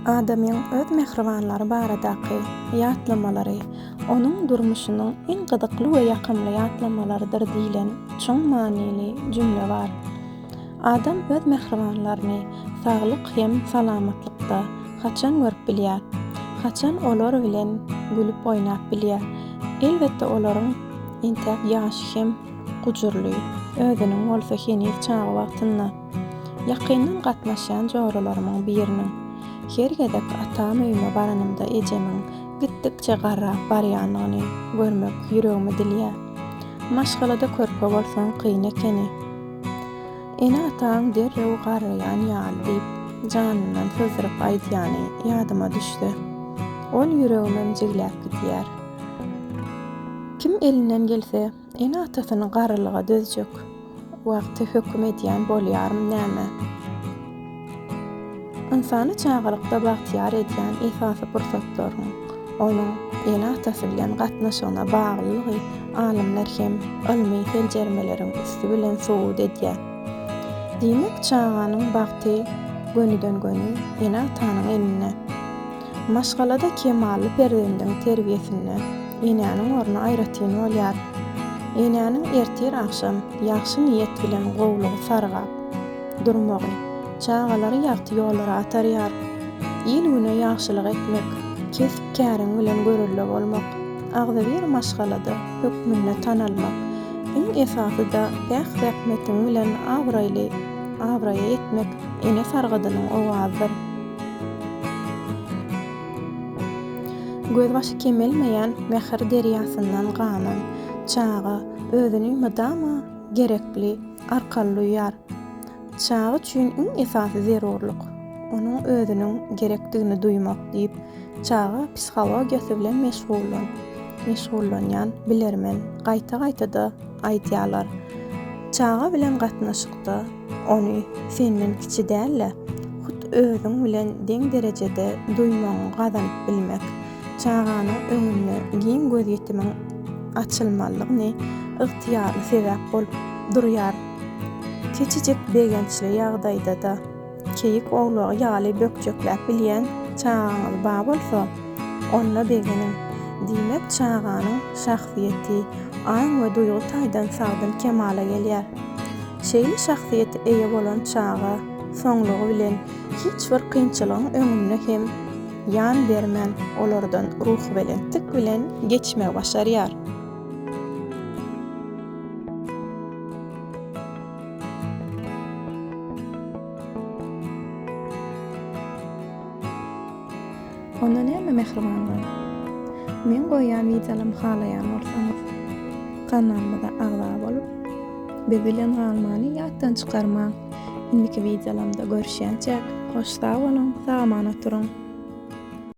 Adamyň öz mehribanlary baradaky ýatlamalary onuň durmuşynyň iň gyzykly we ýakymly ýatlamalarydyr diýilen çoň manyly jümle bar. Adam öz mehribanlaryny saglyk hem salamatlykda haçan görüp bilýär, haçan olar bilen gülüp oýnap bilýär. Elbetde olaryň intäk ýaşy hem gujurly, özüniň bolsa henüz çagy wagtynda ýakyndan gatnaşan jogrularymyň biriniň her gezek atam öýüme baranymda ejemiň gitdikçe garrap barýanlygyny görmek ýüregimi dilýär. Maşgalada körpe bolsaň kyn ekeni. Ene ataň derrew garryan ýaly diýip janyndan sözürip aýdýany ýadyma düşdi. Ol ýüregimem jigläp gidýär. Kim elinden gelse ene atasyny garrylyga dözjek. Wagty hökm edýän bolýarmy näme? Insany çağırykda bagtyar edýän esasy pursatlaryň onuň ene atasy bilen gatnaşygyna baglylygy alimler hem ilmi tenjermeleriň üstü bilen sowud edýär. Diýmek çağanyň bagty gönüden gönü ene atanyň eline. Maşgalada kemally perdendiň terbiýesinde enäniň orny aýratyn bolýar. Enäniň ertir akşam ýaxşy niýet bilen gowlugy sargap durmagy çağalary ýagty ýollara atarýar. İl güne ýaxşylyk etmek, kesip käriň bilen görülle bolmak, agda bir maşgalada hökmünde tanalmak, iň esasy da bäh zähmetiň bilen abraýa etmek ene sargadynyň owazydyr. Gözbaşy kemelmeýän mähir derýasyndan ganan çağa özüni mydama gerekli arkallaýar. Çağı üçin iň esasy zerurlyk onuň özüniň gerekdigini duýmak diýip çağa psihologiýasy bilen meşgullanýan bilermen gaýta-gaýta da aýdýarlar. Çağa bilen gatnaşykda ony senden kiçi dälle, hut özüň bilen deň derejede duýmagyny gazanyp bilmek, çağanyň öňünde giň göz ýetimiň açylmalygyny ygtyýarly sebäp bolup durýar. Keçijek begençli ýagdaýda da keyik owlagy ýaly bökjekläp bilýän çağanyň bar bolsa, onna begenin diýmek çağanyň şahsiýeti aň we duýgu taýdan sagdyn kemale gelýär. Şeýle şahsiýeti eýe bolan çağa soňlugy bilen hiç bir kynçylygyň öňünde hem ýan bermän olardan ruh bilen tik bilen geçmek başarýar. Onda näme mehribanlyk? Men goýan wizalam halaýan bolsaňyz, kanalymyza agza bolup, bilen galmany ýatdan çykarma. Indiki wizalamda görüşýänçek, hoş sag bolun, sagamana turuň.